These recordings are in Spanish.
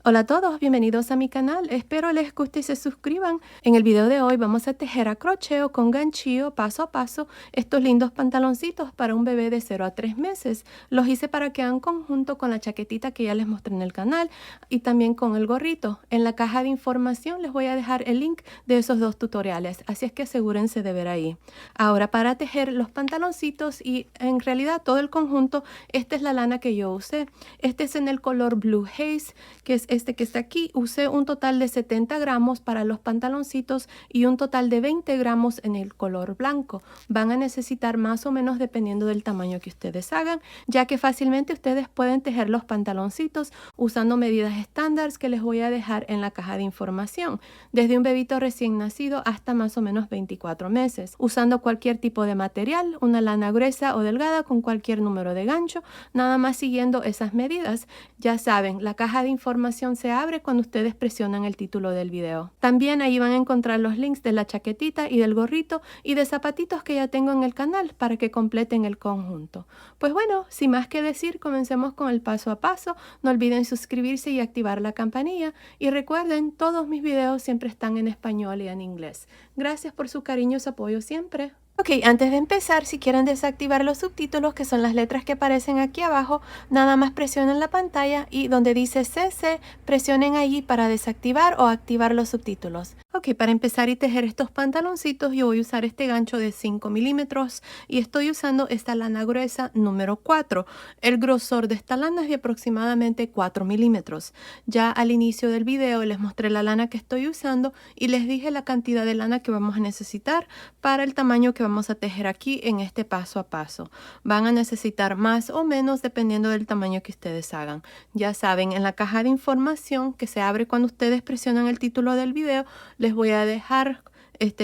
Hola a todos, bienvenidos a mi canal. Espero les guste y se suscriban. En el video de hoy vamos a tejer a crochet o con ganchillo paso a paso estos lindos pantaloncitos para un bebé de 0 a 3 meses. Los hice para que hagan conjunto con la chaquetita que ya les mostré en el canal y también con el gorrito. En la caja de información les voy a dejar el link de esos dos tutoriales, así es que asegúrense de ver ahí. Ahora para tejer los pantaloncitos y en realidad todo el conjunto, esta es la lana que yo usé. Este es en el color Blue Haze, que es este que está aquí. Usé un total de 70 gramos para los pantaloncitos y un total de 20 gramos en el color blanco. Van a necesitar más o menos dependiendo del tamaño que ustedes hagan, ya que fácilmente ustedes pueden tejer los pantaloncitos usando medidas estándar que les voy a dejar en la caja de información, desde un bebito recién nacido hasta más o menos 24 meses, usando cualquier tipo de material, una lana gruesa o delgada con cualquier número de gancho, nada más siguiendo esas medidas. Ya saben, la caja de información se abre cuando ustedes presionan el título del video. También ahí van a encontrar los links de la chaquetita y del gorrito y de zapatitos que ya tengo en el canal para que completen el conjunto. Pues bueno, sin más que decir, comencemos con el paso a paso. No olviden suscribirse y activar la campanilla. Y recuerden, todos mis videos siempre están en español y en inglés. Gracias por su cariño y su apoyo siempre. Ok, antes de empezar, si quieren desactivar los subtítulos, que son las letras que aparecen aquí abajo, nada más presionen la pantalla y donde dice CC, presionen allí para desactivar o activar los subtítulos. Ok, para empezar y tejer estos pantaloncitos, yo voy a usar este gancho de 5 milímetros y estoy usando esta lana gruesa número 4. El grosor de esta lana es de aproximadamente 4 milímetros. Ya al inicio del video les mostré la lana que estoy usando y les dije la cantidad de lana que vamos a necesitar para el tamaño que vamos a tejer aquí en este paso a paso. Van a necesitar más o menos dependiendo del tamaño que ustedes hagan. Ya saben, en la caja de información que se abre cuando ustedes presionan el título del video, les voy a dejar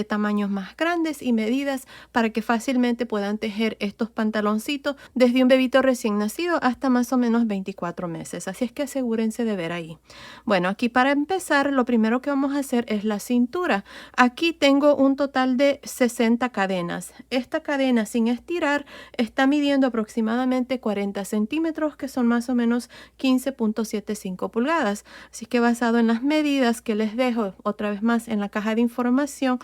tamaños más grandes y medidas para que fácilmente puedan tejer estos pantaloncitos desde un bebito recién nacido hasta más o menos 24 meses. Así es que asegúrense de ver ahí. Bueno, aquí para empezar, lo primero que vamos a hacer es la cintura. Aquí tengo un total de 60 cadenas. Esta cadena sin estirar está midiendo aproximadamente 40 centímetros, que son más o menos 15.75 pulgadas. Así que basado en las medidas que les dejo otra vez más en la caja de información,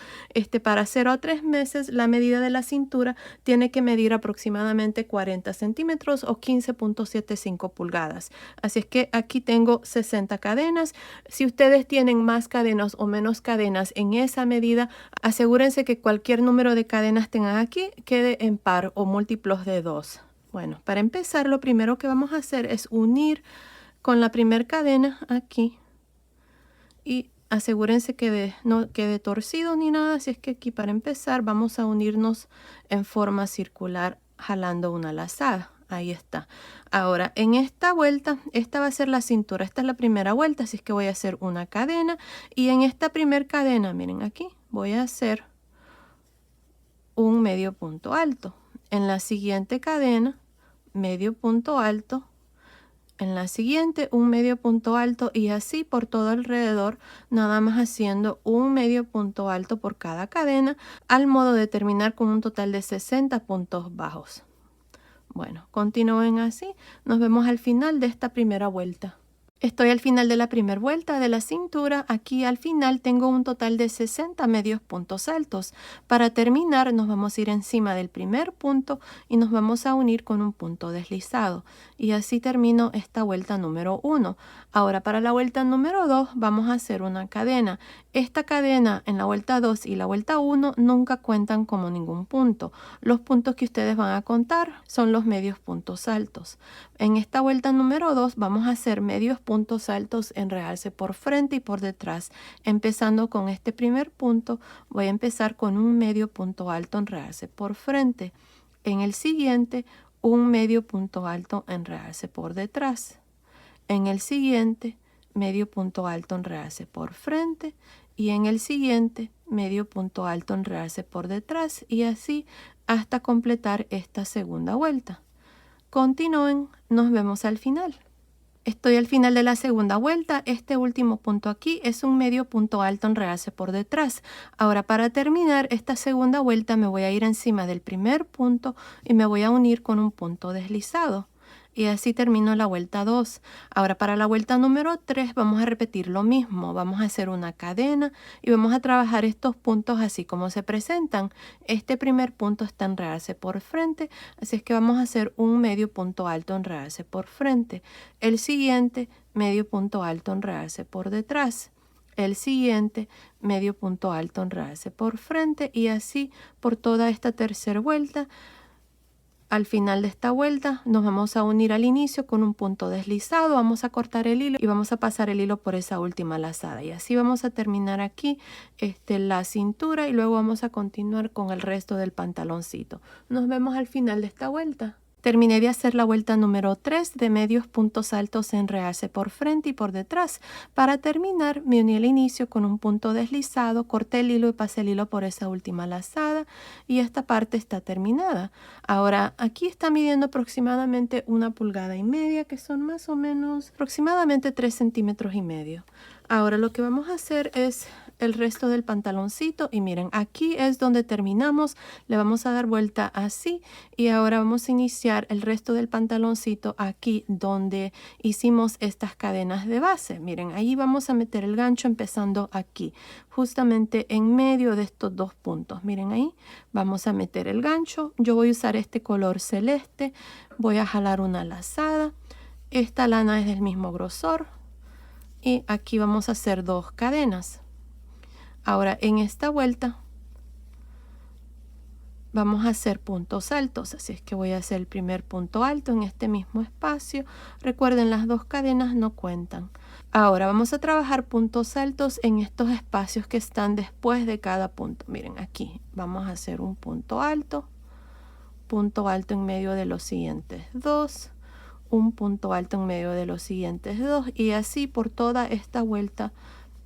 para 0 a 3 meses, la medida de la cintura tiene que medir aproximadamente 40 centímetros o 15.75 pulgadas. Así es que aquí tengo 60 cadenas. Si ustedes tienen más cadenas o menos cadenas en esa medida, asegúrense que cualquier número de cadenas tengan aquí quede en par o múltiplos de 2. Bueno, para empezar, lo primero que vamos a hacer es unir con la primera cadena aquí y asegúrense que no quede torcido ni nada, así es que aquí para empezar vamos a unirnos en forma circular jalando una lazada. Ahí está. Ahora en esta vuelta, esta va a ser la cintura, esta es la primera vuelta, así es que voy a hacer una cadena y en esta primera cadena, miren aquí, voy a hacer un medio punto alto. En la siguiente cadena, medio punto alto. En la siguiente un medio punto alto y así por todo alrededor, nada más haciendo un medio punto alto por cada cadena, al modo de terminar con un total de 60 puntos bajos. Bueno, continúen así, nos vemos al final de esta primera vuelta. Estoy al final de la primera vuelta de la cintura. Aquí al final tengo un total de 60 medios puntos altos. Para terminar nos vamos a ir encima del primer punto y nos vamos a unir con un punto deslizado. Y así termino esta vuelta número 1. Ahora para la vuelta número 2 vamos a hacer una cadena. Esta cadena en la vuelta 2 y la vuelta 1 nunca cuentan como ningún punto. Los puntos que ustedes van a contar son los medios puntos altos. En esta vuelta número 2 vamos a hacer medios puntos altos en realce por frente y por detrás. Empezando con este primer punto, voy a empezar con un medio punto alto en realce por frente. En el siguiente, un medio punto alto en realce por detrás. En el siguiente, medio punto alto en realce por frente. Y en el siguiente, medio punto alto en realce por detrás. Y así hasta completar esta segunda vuelta. Continúen, nos vemos al final. Estoy al final de la segunda vuelta. Este último punto aquí es un medio punto alto en realce por detrás. Ahora para terminar esta segunda vuelta me voy a ir encima del primer punto y me voy a unir con un punto deslizado. Y así termino la vuelta 2. Ahora para la vuelta número 3 vamos a repetir lo mismo. Vamos a hacer una cadena y vamos a trabajar estos puntos así como se presentan. Este primer punto está enredarse por frente, así es que vamos a hacer un medio punto alto, enredarse por frente. El siguiente, medio punto alto, enredarse por detrás. El siguiente, medio punto alto, enredarse por frente, y así por toda esta tercera vuelta. Al final de esta vuelta nos vamos a unir al inicio con un punto deslizado, vamos a cortar el hilo y vamos a pasar el hilo por esa última lazada, y así vamos a terminar aquí la cintura, y luego vamos a continuar con el resto del pantaloncito. Nos vemos al final de esta vuelta. Terminé de hacer la vuelta número 3 de medios puntos altos, enredarse por frente y por detrás. Para terminar, me uní al inicio con un punto deslizado, corté el hilo y pasé el hilo por esa última lazada, y esta parte está terminada. Ahora, aquí está midiendo aproximadamente 1,5 pulgadas, que son más o menos aproximadamente 3,5 centímetros. Ahora lo que vamos a hacer es el resto del pantaloncito, y miren, aquí es donde terminamos. Le vamos a dar vuelta así, y ahora vamos a iniciar el resto del pantaloncito aquí donde hicimos estas cadenas de base. Miren, ahí vamos a meter el gancho empezando aquí, justamente en medio de estos dos puntos. Miren, ahí vamos a meter el gancho. Yo voy a usar este color celeste, voy a jalar una lazada. Esta lana es del mismo grosor, y aquí vamos a hacer 2 cadenas. Ahora en esta vuelta vamos a hacer puntos altos, así es que voy a hacer el primer punto alto en este mismo espacio. Recuerden, las 2 cadenas no cuentan. Ahora vamos a trabajar puntos altos en estos espacios que están después de cada punto. Miren, aquí vamos a hacer un punto alto en medio de los siguientes 2, un punto alto en medio de los siguientes 2, y así por toda esta vuelta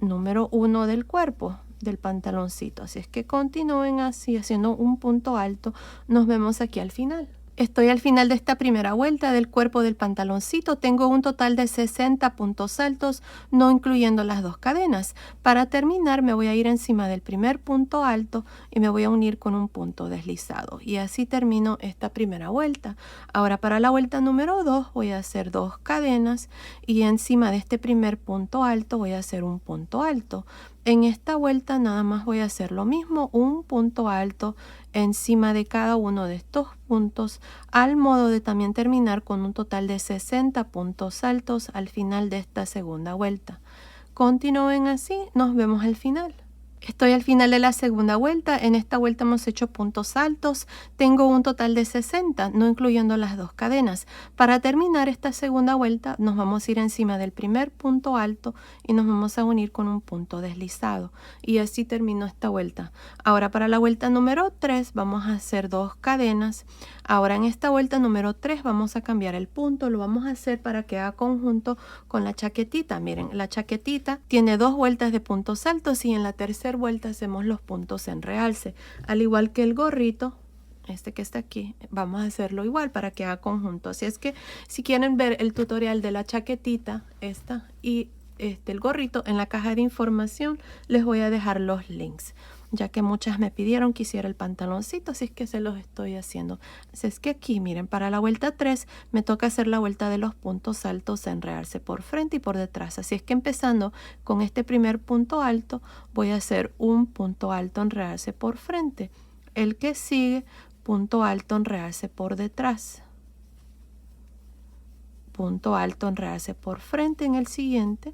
número 1 del cuerpo del pantaloncito. Así es que continúen así haciendo un punto alto. Nos vemos aquí al final. Estoy al final de esta primera vuelta del cuerpo del pantaloncito. Tengo un total de 60 puntos altos, no incluyendo las 2 cadenas. Para terminar, me voy a ir encima del primer punto alto y me voy a unir con un punto deslizado. Y así termino esta primera vuelta. Ahora para la vuelta número 2 voy a hacer 2 cadenas, y encima de este primer punto alto voy a hacer un punto alto. En esta vuelta nada más voy a hacer lo mismo, un punto alto encima de cada uno de estos puntos, al modo de también terminar con un total de 60 puntos altos al final de esta segunda vuelta. Continúen así, nos vemos al final. Estoy al final de la segunda vuelta. En esta vuelta hemos hecho puntos altos. Tengo un total de 60, no incluyendo las 2 cadenas. Para terminar esta segunda vuelta nos vamos a ir encima del primer punto alto y nos vamos a unir con un punto deslizado. Y así termino esta vuelta. Ahora para la vuelta número 3 vamos a hacer 2 cadenas. Ahora en esta vuelta número 3 vamos a cambiar el punto. Lo vamos a hacer para que haga conjunto con la chaquetita. Miren, la chaquetita tiene 2 vueltas de puntos altos, y en la tercera vuelta hacemos los puntos en realce, al igual que el gorrito este que está aquí. Vamos a hacerlo igual para que haga conjunto. Así es que si quieren ver el tutorial de la chaquetita esta y el gorrito, en la caja de información les voy a dejar los links, ya que muchas me pidieron que hiciera el pantaloncito, así es que se los estoy haciendo. Así es que aquí miren, para la vuelta 3 me toca hacer la vuelta de los puntos altos, enredarse por frente y por detrás. Así es que empezando con este primer punto alto voy a hacer un punto alto, enredarse por frente. El que sigue, punto alto, enredarse por detrás. Punto alto, enredarse por frente en el siguiente.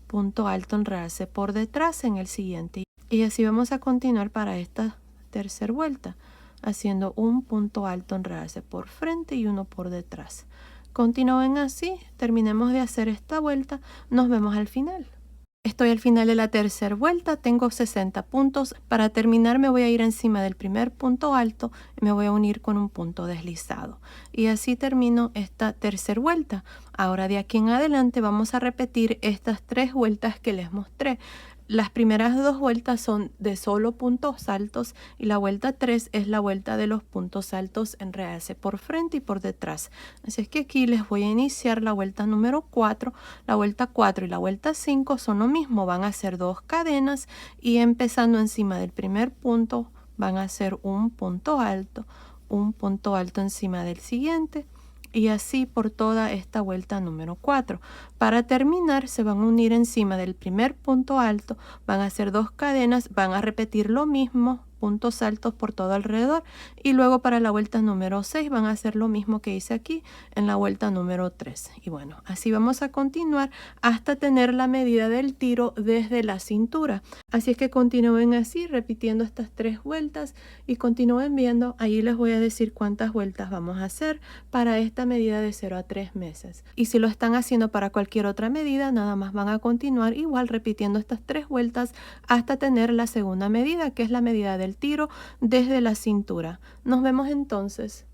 Punto alto, enredarse por detrás en el siguiente. Y así vamos a continuar para esta tercera vuelta, haciendo un punto alto, enredarse por frente y uno por detrás. Continúen así, terminemos de hacer esta vuelta, nos vemos al final. Estoy al final de la tercera vuelta, tengo 60 puntos. Para terminar me voy a ir encima del primer punto alto y me voy a unir con un punto deslizado. Y así termino esta tercera vuelta. Ahora de aquí en adelante vamos a repetir estas 3 vueltas que les mostré. Las primeras 2 vueltas son de solo puntos altos, y la vuelta 3 es la vuelta de los puntos altos, enredarse por frente y por detrás. Así es que aquí les voy a iniciar la vuelta número 4. La vuelta 4 y la vuelta 5 son lo mismo, van a hacer 2 cadenas, y empezando encima del primer punto van a hacer un punto alto encima del siguiente, y así por toda esta vuelta número 4. Para terminar, se van a unir encima del primer punto alto, van a hacer 2 cadenas, van a repetir lo mismo, puntos altos por todo alrededor, y luego para la vuelta número 6 van a hacer lo mismo que hice aquí en la vuelta número 3. Y bueno, así vamos a continuar hasta tener la medida del tiro desde la cintura. Así es que continúen así, repitiendo estas 3 vueltas y continúen viendo. Ahí les voy a decir cuántas vueltas vamos a hacer para esta medida de 0 a 3 meses. Y si lo están haciendo para cualquier otra medida, nada más van a continuar igual repitiendo estas 3 vueltas hasta tener la segunda medida, que es la medida del tiro desde la cintura. Nos vemos entonces.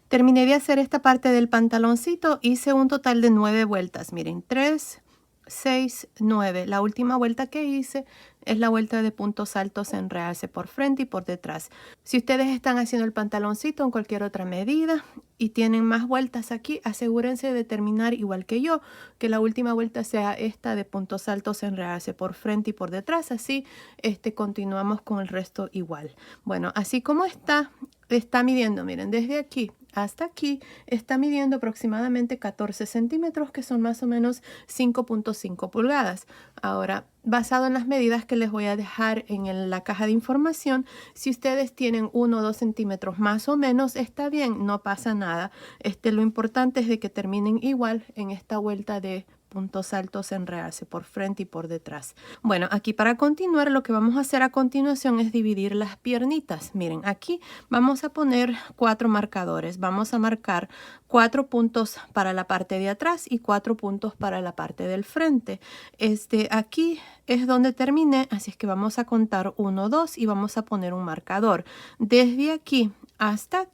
Terminé de hacer esta parte del pantaloncito, hice un total de 9 vueltas. Miren, 3, 6, 9. La última vuelta que hice es la vuelta de puntos altos en realce por frente y por detrás. Si ustedes están haciendo el pantaloncito en cualquier otra medida y tienen más vueltas aquí, asegúrense de terminar igual que yo, que la última vuelta sea esta de puntos altos en realce por frente y por detrás. Así continuamos con el resto igual. Bueno, así como está midiendo, miren, desde aquí hasta aquí está midiendo aproximadamente 14 centímetros, que son más o menos 5.5 pulgadas. Ahora, basado en las medidas que les voy a dejar en la caja de información, si ustedes tienen 1 o 2 centímetros más o menos, está bien, no pasa nada. Lo importante es de que terminen igual en esta vuelta de puntos altos en realce por frente y por detrás. Bueno, aquí para continuar, lo que vamos a hacer a continuación es dividir las piernitas. Miren, aquí vamos a poner 4 marcadores. Vamos a marcar 4 puntos para la parte de atrás y 4 puntos para la parte del frente. Aquí es donde terminé, así es que vamos a contar 1, 2 y vamos a poner un marcador. Desde aquí, hasta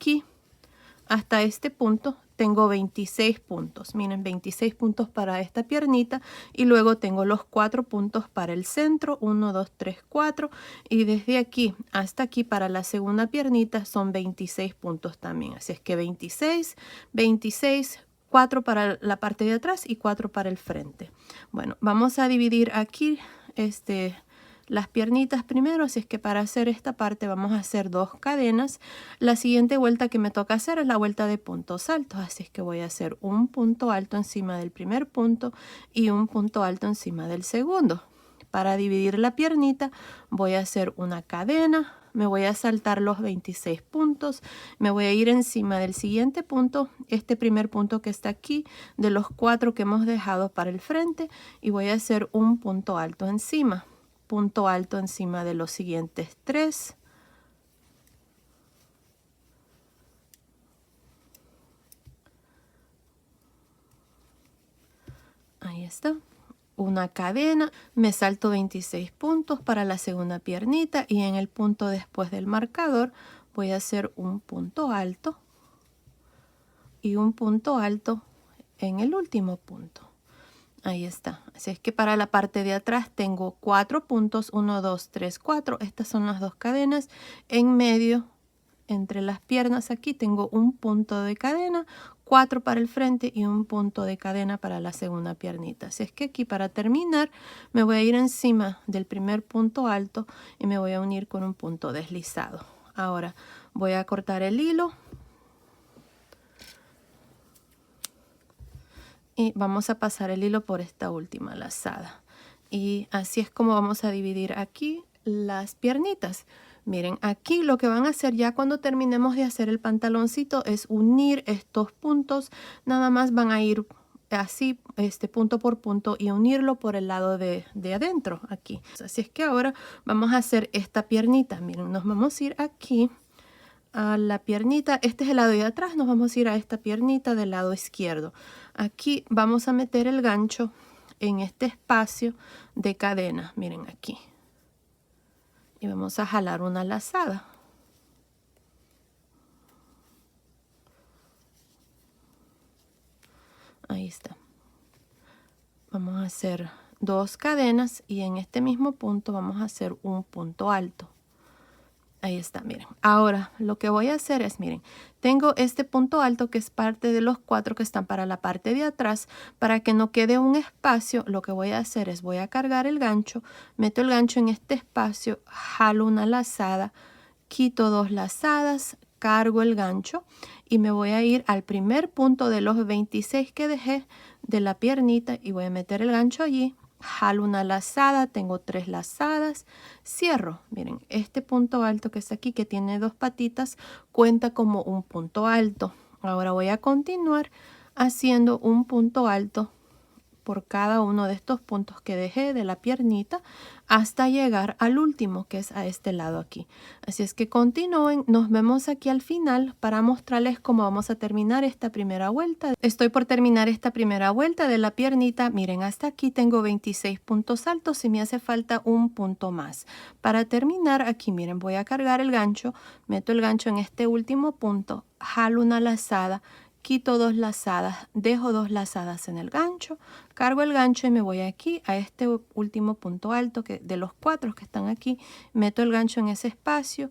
este punto, tengo 26 puntos. Miren, 26 puntos para esta piernita y luego tengo los 4 puntos para el centro, 1, 2, 3, 4, y desde aquí hasta aquí para la segunda piernita son 26 puntos también. Así es que 26, 26, 4 para la parte de atrás y 4 para el frente. Bueno, vamos a dividir aquí las piernitas primero, así es que para hacer esta parte vamos a hacer 2 cadenas. La siguiente vuelta que me toca hacer es la vuelta de puntos altos, así es que voy a hacer un punto alto encima del primer punto y un punto alto encima del segundo. Para dividir la piernita voy a hacer una cadena, me voy a saltar los 26 puntos, me voy a ir encima del siguiente punto, este primer punto que está aquí, de los 4 que hemos dejado para el frente, y voy a hacer un punto alto encima. Punto alto encima de los siguientes 3. Ahí está. Una cadena, me salto 26 puntos para la segunda piernita y en el punto después del marcador voy a hacer un punto alto y un punto alto en el último punto. Ahí está. Así es que para la parte de atrás tengo 4 puntos, 1, 2, 3, 4. Estas son las 2 cadenas. En medio, entre las piernas aquí, tengo un punto de cadena, 4 para el frente y un punto de cadena para la segunda piernita. Así es que aquí para terminar me voy a ir encima del primer punto alto y me voy a unir con un punto deslizado. Ahora voy a cortar el hilo. Y vamos a pasar el hilo por esta última lazada. Y así es como vamos a dividir aquí las piernitas. Miren, aquí lo que van a hacer ya cuando terminemos de hacer el pantaloncito es unir estos puntos. Nada más van a ir así, punto por punto, y unirlo por el lado de adentro, aquí. Así es que ahora vamos a hacer esta piernita. Miren, nos vamos a ir aquí a la piernita, este es el lado de atrás, nos vamos a ir a esta piernita del lado izquierdo. Aquí vamos a meter el gancho en este espacio de cadena, miren aquí. Y vamos a jalar una lazada. Ahí está. Vamos a hacer 2 cadenas y en este mismo punto vamos a hacer un punto alto. Ahí está, miren. Ahora lo que voy a hacer es, miren, tengo este punto alto que es parte de los 4 que están para la parte de atrás. Para que no quede un espacio, lo que voy a hacer es, voy a cargar el gancho, meto el gancho en este espacio, jalo una lazada, quito 2 lazadas, cargo el gancho y me voy a ir al primer punto de los 26 que dejé de la piernita y voy a meter el gancho allí. Jalo una lazada, tengo 3 lazadas, cierro. Miren, este punto alto que está aquí, que tiene 2 patitas, cuenta como un punto alto. Ahora voy a continuar haciendo un punto alto por cada uno de estos puntos que dejé de la piernita hasta llegar al último, que es a este lado aquí. Así es que continúen, nos vemos aquí al final para mostrarles cómo vamos a terminar esta primera vuelta. Estoy por terminar esta primera vuelta de la piernita. Miren, hasta aquí tengo 26 puntos altos y me hace falta un punto más. Para terminar aquí, miren, voy a cargar el gancho, meto el gancho en este último punto, jalo una lazada, quito 2 lazadas, dejo 2 lazadas en el gancho, cargo el gancho y me voy aquí a este último punto alto que de los 4 que están aquí, meto el gancho en ese espacio,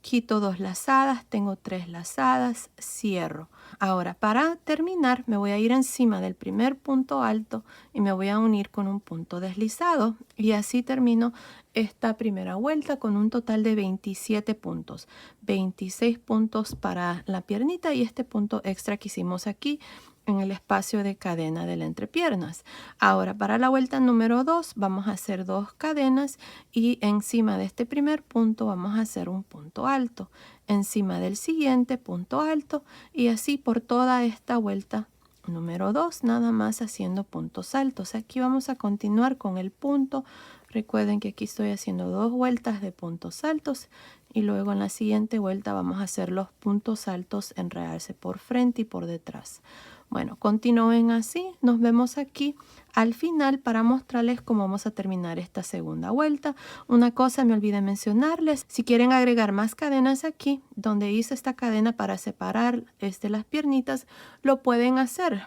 quito 2 lazadas, tengo 3 lazadas, cierro. Ahora para terminar me voy a ir encima del primer punto alto y me voy a unir con un punto deslizado y así termino esta primera vuelta con un total de 27 puntos. 26 puntos para la piernita y este punto extra que hicimos aquí en el espacio de cadena de la entrepiernas. Ahora para la vuelta número 2 vamos a hacer 2 cadenas y encima de este primer punto vamos a hacer un punto alto, encima del siguiente punto alto y así por toda esta vuelta número 2 nada más haciendo puntos altos. Aquí vamos a continuar con el punto. Recuerden que aquí estoy haciendo 2 vueltas de puntos altos y luego en la siguiente vuelta vamos a hacer los puntos altos en realce por frente y por detrás. Bueno, continúen así, nos vemos aquí al final para mostrarles cómo vamos a terminar esta segunda vuelta. Una cosa me olvidé mencionarles, si quieren agregar más cadenas aquí, donde hice esta cadena para separar las piernitas, lo pueden hacer.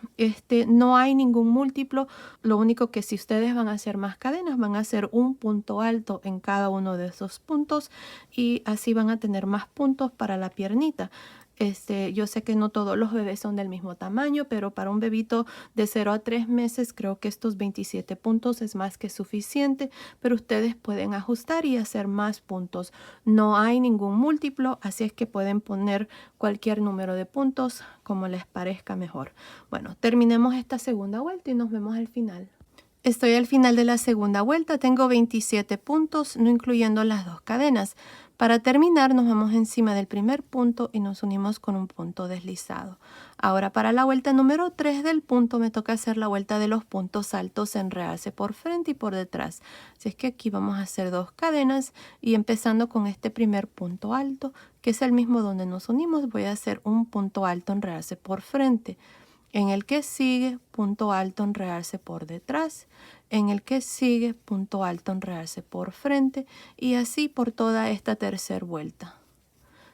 No hay ningún múltiplo, lo único que si ustedes van a hacer más cadenas, van a hacer un punto alto en cada uno de esos puntos y así van a tener más puntos para la piernita. Yo sé que no todos los bebés son del mismo tamaño, pero para un bebito de 0 a 3 meses creo que estos 27 puntos es más que suficiente, pero ustedes pueden ajustar y hacer más puntos. No hay ningún múltiplo, así es que pueden poner cualquier número de puntos como les parezca mejor. Bueno, terminemos esta segunda vuelta y nos vemos al final. Estoy al final de la segunda vuelta, tengo 27 puntos, no incluyendo las 2 cadenas. Para terminar nos vamos encima del primer punto y nos unimos con un punto deslizado. Ahora para la vuelta número 3 del punto me toca hacer la vuelta de los puntos altos en realce por frente y por detrás. Así es que aquí vamos a hacer 2 cadenas y empezando con este primer punto alto, que es el mismo donde nos unimos, voy a hacer un punto alto en realce por frente. En el que sigue, punto alto en realce por detrás. En el que sigue, punto alto en realce por frente. Y así por toda esta tercera vuelta.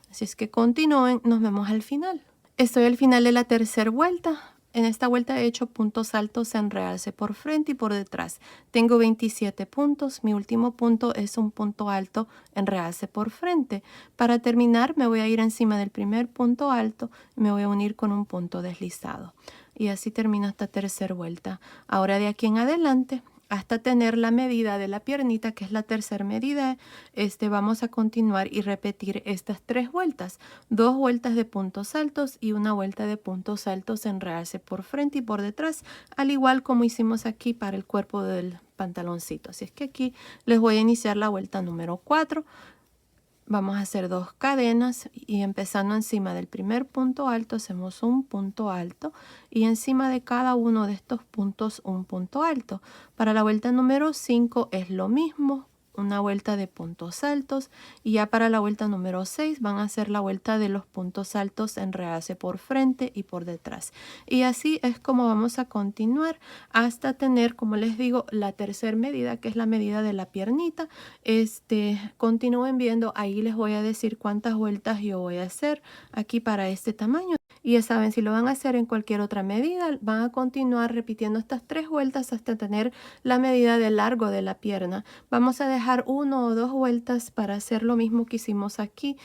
Así es que continúen, nos vemos al final. Estoy al final de la tercera vuelta. En esta vuelta he hecho puntos altos en realce por frente y por detrás. Tengo 27 puntos. Mi último punto es un punto alto en realce por frente. Para terminar me voy a ir encima del primer punto alto y me voy a unir con un punto deslizado. Y así termino esta tercera vuelta. Ahora de aquí en adelante, hasta tener la medida de la piernita, que es la tercera medida, vamos a continuar y repetir estas 3 vueltas. 2 vueltas de puntos altos y una vuelta de puntos altos en realce por frente y por detrás, al igual como hicimos aquí para el cuerpo del pantaloncito. Así es que aquí les voy a iniciar la vuelta número 4. Vamos a hacer 2 cadenas y empezando encima del primer punto alto hacemos un punto alto y encima de cada uno de estos puntos un punto alto. Para la vuelta número 5 es lo mismo, una vuelta de puntos altos y ya para la vuelta número 6 van a hacer la vuelta de los puntos altos en realce por frente y por detrás. Y así es como vamos a continuar hasta tener, como les digo, la tercera medida, que es la medida de la piernita. Continúen viendo, ahí les voy a decir cuántas vueltas yo voy a hacer aquí para este tamaño. Y ya saben, si lo van a hacer en cualquier otra medida, van a continuar repitiendo estas 3 vueltas hasta tener la medida de largo de la pierna. Vamos a dejar 1 o 2 vueltas para hacer lo mismo que hicimos aquí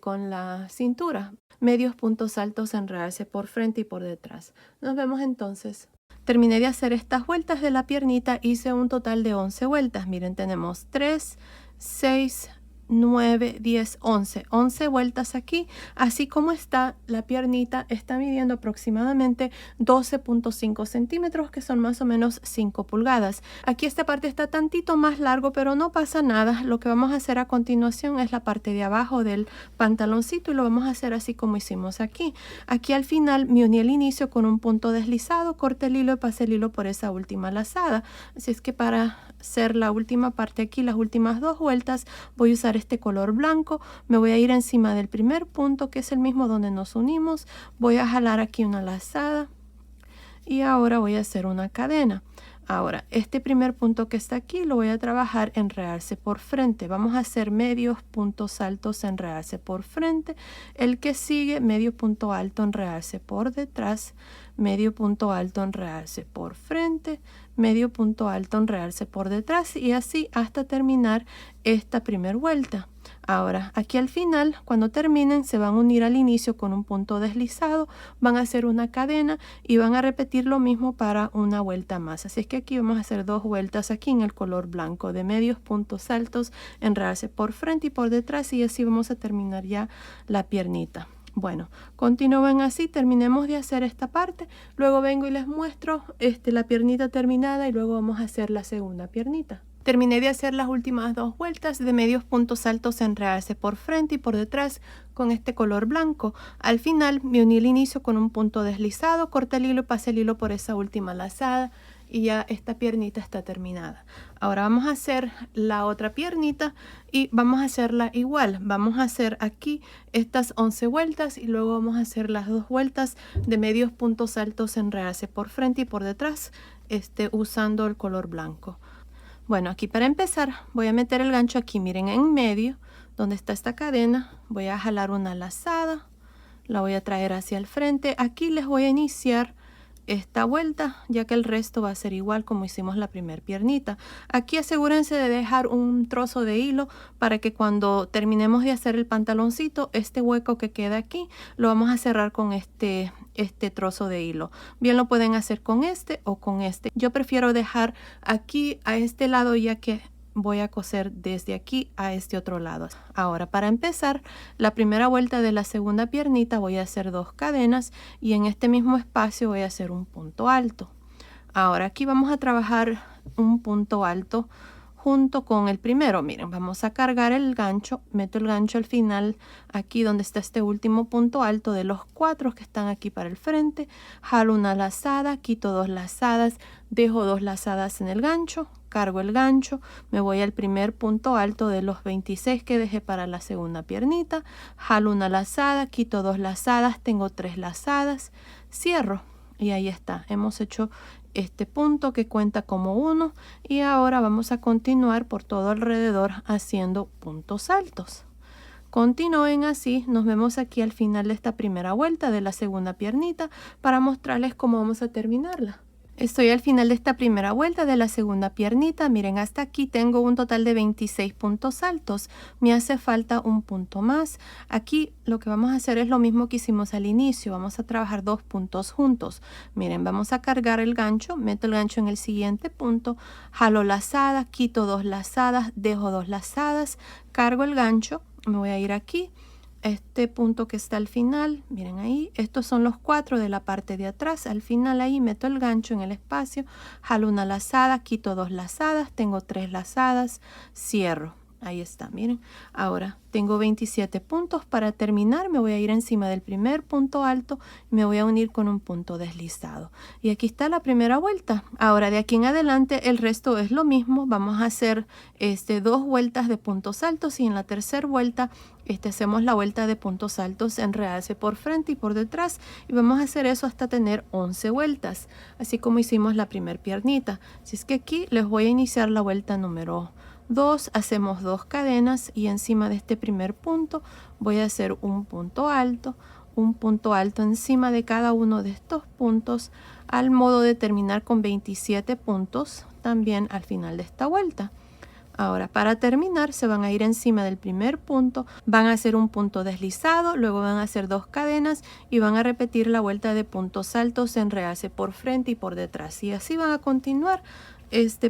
con la cintura. Medios puntos altos en realce por frente y por detrás. Nos vemos entonces. Terminé de hacer estas vueltas de la piernita, hice un total de 11 vueltas. Miren, tenemos 3, 6, 9, 10, 11. 11 vueltas aquí. Así como está, la piernita está midiendo aproximadamente 12.5 centímetros, que son más o menos 5 pulgadas. Aquí esta parte está tantito más largo, pero no pasa nada. Lo que vamos a hacer a continuación es la parte de abajo del pantaloncito y lo vamos a hacer así como hicimos aquí. Aquí al final me uní el inicio con un punto deslizado, corté el hilo y pasé el hilo por esa última lazada. Así es que para hacer la última parte aquí, las últimas 2 vueltas, voy a usar este color blanco. Me voy a ir encima del primer punto, que es el mismo donde nos unimos. Voy a jalar aquí una lazada y ahora voy a hacer una cadena. Ahora, este primer punto que está aquí lo voy a trabajar en realce por frente. Vamos a hacer medios puntos altos en realce por frente. El que sigue, medio punto alto en realce por detrás, medio punto alto en realce por frente, medio punto alto en realce por detrás y así hasta terminar esta primera vuelta. Ahora, aquí al final, cuando terminen, se van a unir al inicio con un punto deslizado, van a hacer una cadena y van a repetir lo mismo para una vuelta más. Así es que aquí vamos a hacer 2 vueltas aquí en el color blanco de medios puntos altos, enredarse por frente y por detrás y así vamos a terminar ya la piernita. Bueno, continúen así, terminemos de hacer esta parte, luego vengo y les muestro la piernita terminada y luego vamos a hacer la segunda piernita. Terminé de hacer las últimas 2 vueltas de medios puntos altos en realce por frente y por detrás con este color blanco. Al final me uní el inicio con un punto deslizado, corté el hilo y pasé el hilo por esa última lazada y ya esta piernita está terminada. Ahora vamos a hacer la otra piernita y vamos a hacerla igual. Vamos a hacer aquí estas 11 vueltas y luego vamos a hacer las 2 vueltas de medios puntos altos en realce por frente y por detrás usando el color blanco. Bueno, aquí para empezar voy a meter el gancho aquí, miren, en medio, donde está esta cadena. Voy a jalar una lazada, la voy a traer hacia el frente. Aquí les voy a iniciar esta vuelta, ya que el resto va a ser igual como hicimos la primer piernita. Aquí asegúrense de dejar un trozo de hilo para que cuando terminemos de hacer el pantaloncito, este hueco que queda aquí, lo vamos a cerrar con este trozo de hilo. Bien lo pueden hacer con este o con este. Yo prefiero dejar aquí a este lado ya que voy a coser desde aquí a este otro lado. Ahora para empezar la primera vuelta de la segunda piernita voy a hacer 2 cadenas y en este mismo espacio voy a hacer un punto alto. Ahora aquí vamos a trabajar un punto alto junto con el primero. Miren, vamos a cargar el gancho, meto el gancho al final aquí donde está este último punto alto de los 4 que están aquí para el frente, jalo una lazada, quito 2 lazadas, dejo 2 lazadas en el gancho, cargo el gancho, me voy al primer punto alto de los 26 que dejé para la segunda piernita, jalo una lazada, quito 2 lazadas, tengo 3 lazadas, cierro y ahí está, hemos hecho este punto que cuenta como 1 y ahora vamos a continuar por todo alrededor haciendo puntos altos. Continúen así, nos vemos aquí al final de esta primera vuelta de la segunda piernita para mostrarles cómo vamos a terminarla. Estoy al final de esta primera vuelta de la segunda piernita. Miren, hasta aquí tengo un total de 26 puntos altos. Me hace falta un punto más. Aquí lo que vamos a hacer es lo mismo que hicimos al inicio. Vamos a trabajar 2 puntos juntos. Miren, vamos a cargar el gancho. Meto el gancho en el siguiente punto. Jalo lazada, quito 2 lazadas, dejo 2 lazadas. Cargo el gancho. Me voy a ir aquí. Este punto que está al final, miren ahí, estos son los 4 de la parte de atrás. Al final ahí meto el gancho en el espacio, jalo una lazada, quito 2 lazadas, tengo 3 lazadas, cierro. Ahí está, miren. Ahora tengo 27 puntos. Para terminar me voy a ir encima del primer punto alto y me voy a unir con un punto deslizado. Y aquí está la primera vuelta. Ahora de aquí en adelante el resto es lo mismo. Vamos a hacer 2 vueltas de puntos altos y en la tercera vuelta hacemos la vuelta de puntos altos en realce por frente y por detrás. Y vamos a hacer eso hasta tener 11 vueltas, así como hicimos la primer piernita. Así es que aquí les voy a iniciar la vuelta número 2, hacemos 2 cadenas y encima de este primer punto voy a hacer un punto alto encima de cada uno de estos puntos al modo de terminar con 27 puntos también al final de esta vuelta. Ahora para terminar se van a ir encima del primer punto, van a hacer un punto deslizado, luego van a hacer 2 cadenas y van a repetir la vuelta de puntos altos en realce por frente y por detrás y así van a continuar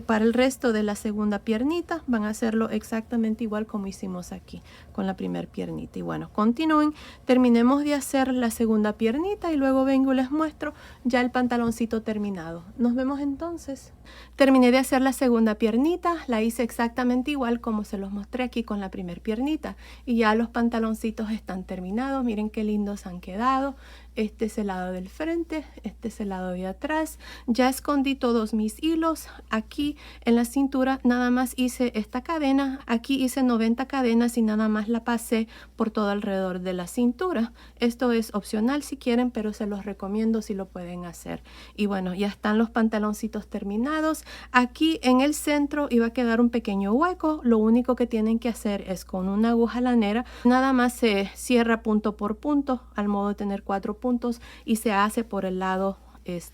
para el resto de la segunda piernita van a hacerlo exactamente igual como hicimos aquí con la primera piernita. Y bueno, continúen, terminemos de hacer la segunda piernita y luego vengo y les muestro ya el pantaloncito terminado. Nos vemos entonces. Terminé de hacer la segunda piernita, la hice exactamente igual como se los mostré aquí con la primera piernita y ya los pantaloncitos están terminados. Miren qué lindos han quedado. Este es el lado del frente, este es el lado de atrás. Ya escondí todos mis hilos. Aquí en la cintura nada más hice esta cadena. Aquí hice 90 cadenas y nada más la pasé por todo alrededor de la cintura. Esto es opcional si quieren, pero se los recomiendo si lo pueden hacer. Y bueno, ya están los pantaloncitos terminados. Aquí en el centro iba a quedar un pequeño hueco. Lo único que tienen que hacer es con una aguja lanera. Nada más se cierra punto por punto al modo de tener 4 puntos y se hace por el lado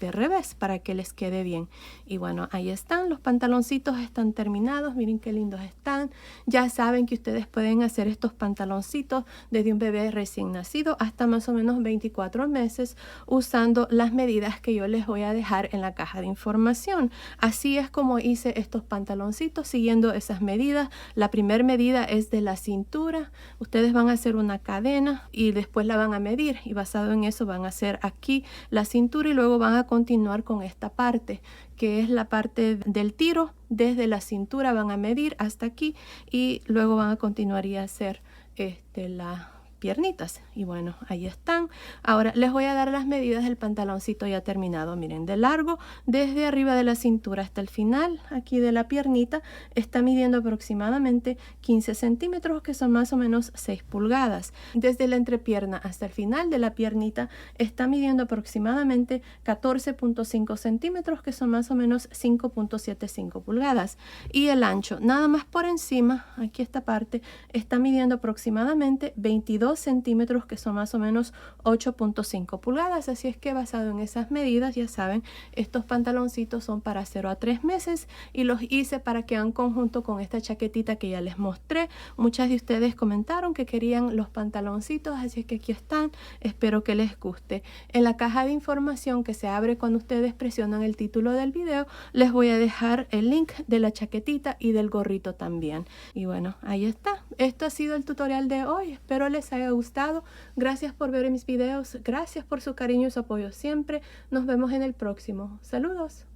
revés para que les quede bien. Y bueno, ahí están, los pantaloncitos están terminados. Miren qué lindos están. Ya saben que ustedes pueden hacer estos pantaloncitos desde un bebé recién nacido hasta más o menos 24 meses usando las medidas que yo les voy a dejar en la caja de información. Así es como hice estos pantaloncitos siguiendo esas medidas. La primera medida es de la cintura. Ustedes van a hacer una cadena y después la van a medir y basado en eso van a hacer aquí la cintura y luego van a continuar con esta parte que es la parte del tiro. Desde la cintura van a medir hasta aquí y luego van a continuar y hacer las piernitas. Y bueno, ahí están. Ahora les voy a dar las medidas del pantaloncito ya terminado. Miren, de largo desde arriba de la cintura hasta el final aquí de la piernita está midiendo aproximadamente 15 centímetros, que son más o menos 6 pulgadas. Desde la entrepierna hasta el final de la piernita está midiendo aproximadamente 14.5 centímetros, que son más o menos 5.75 pulgadas. Y el ancho, nada más por encima, aquí esta parte, está midiendo aproximadamente 22 centímetros, que son más o menos 8.5 pulgadas. Así es que basado en esas medidas, ya saben, estos pantaloncitos son para 0 a 3 meses y los hice para que en conjunto con esta chaquetita que ya les mostré. Muchas de ustedes comentaron que querían los pantaloncitos, así es que aquí están. Espero que les guste. En la caja de información que se abre cuando ustedes presionan el título del video, les voy a dejar el link de la chaquetita y del gorrito también. Y bueno, ahí está. Esto ha sido el tutorial de hoy. Espero les haya gustado. Gracias por ver mis videos. Gracias por su cariño y su apoyo siempre. Nos vemos en el próximo. Saludos.